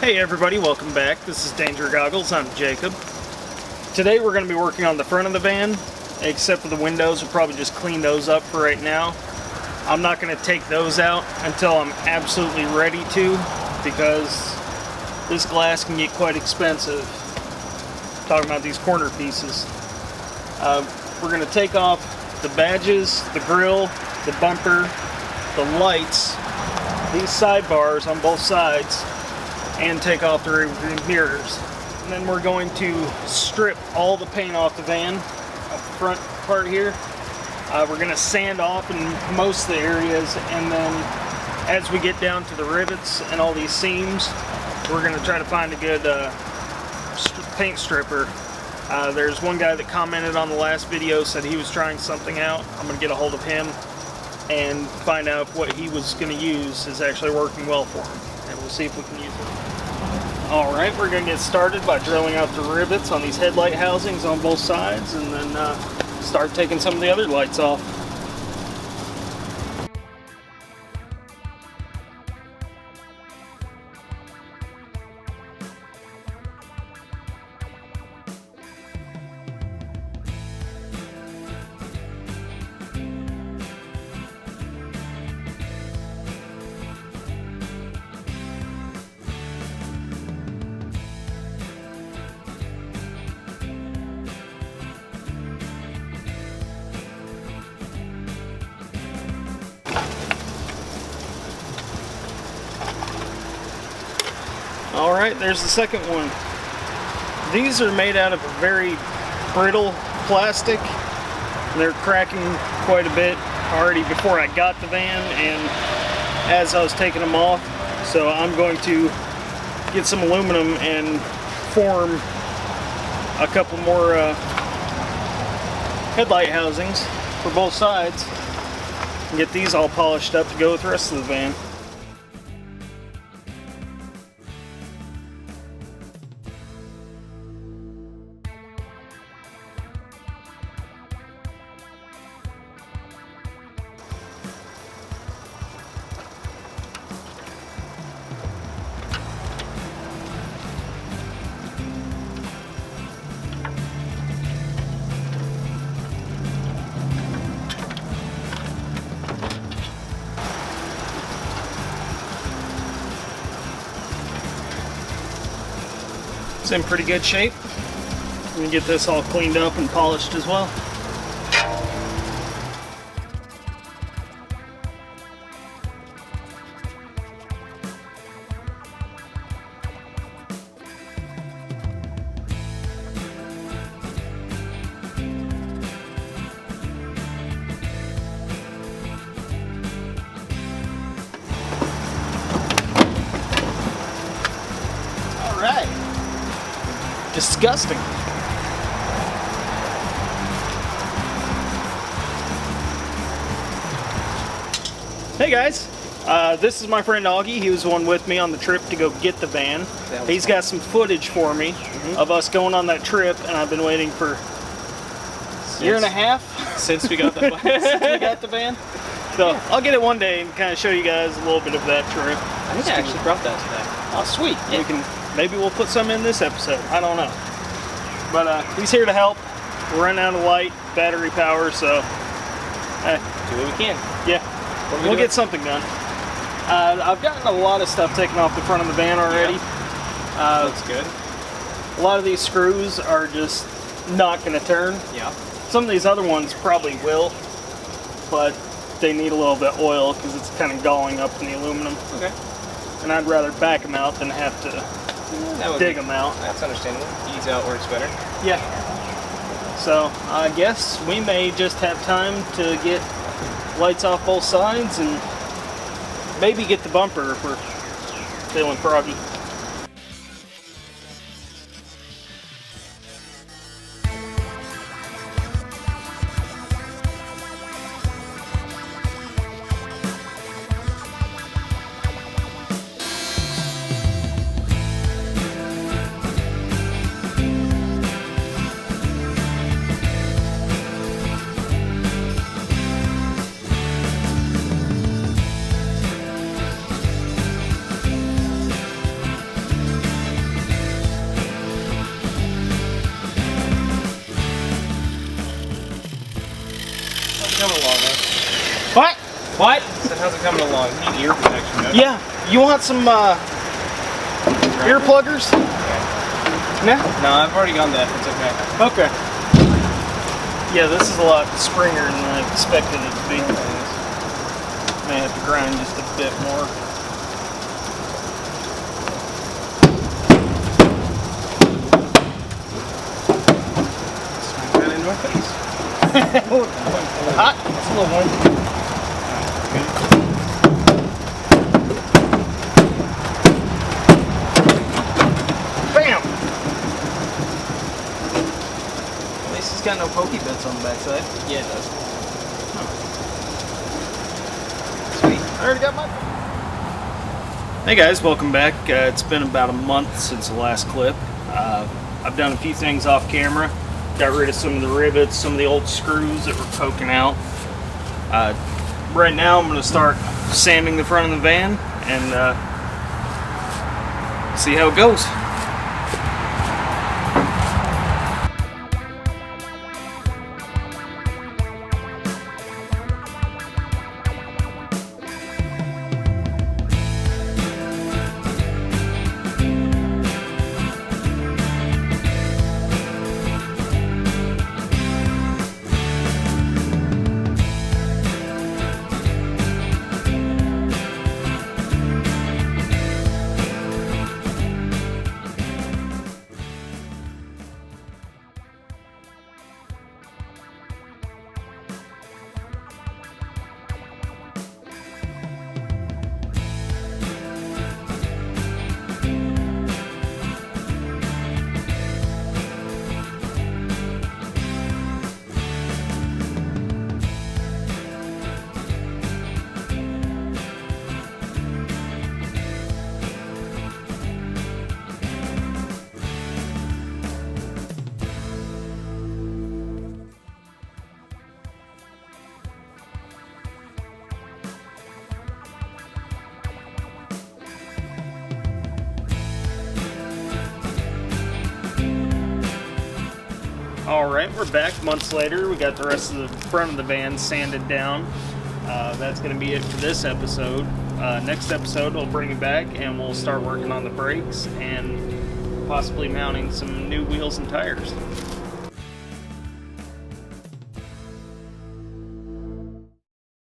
Hey everybody, welcome back. This is Danger Goggles. I'm Jacob. Today we're going to be working on the front of the van, except for the windows. We'll probably just clean those up for right now. I'm not going to take those out until I'm absolutely ready to, because this glass can get quite expensive. Talking about these corner pieces. We're going to take off the badges, the grill, the bumper, the lights, these sidebars on both sides, and take off the rear mirrors. And then we're going to strip all the paint off the van, off the front part here. We're going to sand off in most of the areas, and then as we get down to the rivets and all these seams, we're going to try to find a good paint stripper. There's one guy that commented on the last video, said he was trying something out. I'm going to get a hold of him and find out if what he was going to use is actually working well for him, and we'll see if we can use it. Alright, we're going to get started by drilling out the rivets on these headlight housings on both sides, and then start taking some of the other lights off. Alright, there's the second one. These are made out of a very brittle plastic. They're cracking quite a bit already before I got the van and as I was taking them off. So I'm going to get some aluminum and form a couple more headlight housings for both sides and get these all polished up to go with the rest of the van. It's in pretty good shape. I'm going to get this all cleaned up and polished as well. All right. Disgusting. Hey guys, this is my friend Augie. He was the one with me on the trip to go get the van. He's got some footage for me of us going on that trip, and I've been waiting for a year and a half since we got the van. So I'll get it one day and kind of show you guys a little bit of that trip. I think I actually brought that today. Oh, sweet. Yeah. Maybe we'll put some in this episode. I don't know. But he's here to help. We're running out of light, battery power, so do what we can. Yeah, we'll get something done. I've gotten a lot of stuff taken off the front of the van already. Yeah. Looks good. A lot of these screws are just not going to turn. Yeah. Some of these other ones probably will, but they need a little bit of oil because it's kind of galling up in the aluminum. Okay. And I'd rather back them out than have to dig them out. That's understandable. Ease out works better. Yeah. So I guess we may just have time to get lights off both sides and maybe get the bumper if we're feeling froggy. What? So how's it coming along? You need ear protection, don't you? Yeah. You want some ear pluggers? No? No, I've already gone that. It's okay. Okay. Yeah, this is a lot springer than I expected it to be. May have to grind just a bit more. Smack that into my face. Hot? It's a little warm. Bam! At least it's got no pokey bits on the backside. Yeah, it does. Sweet. I already got my. Hey guys, welcome back. It's been about a month since the last clip. I've done a few things off camera. Got rid of some of the rivets, some of the old screws that were poking out. Right now I'm going to start sanding the front of the van and see how it goes. Alright, we're back months later. We got the rest of the front of the van sanded down. That's going to be it for this episode. Next episode, we'll bring it back and we'll start working on the brakes and possibly mounting some new wheels and tires.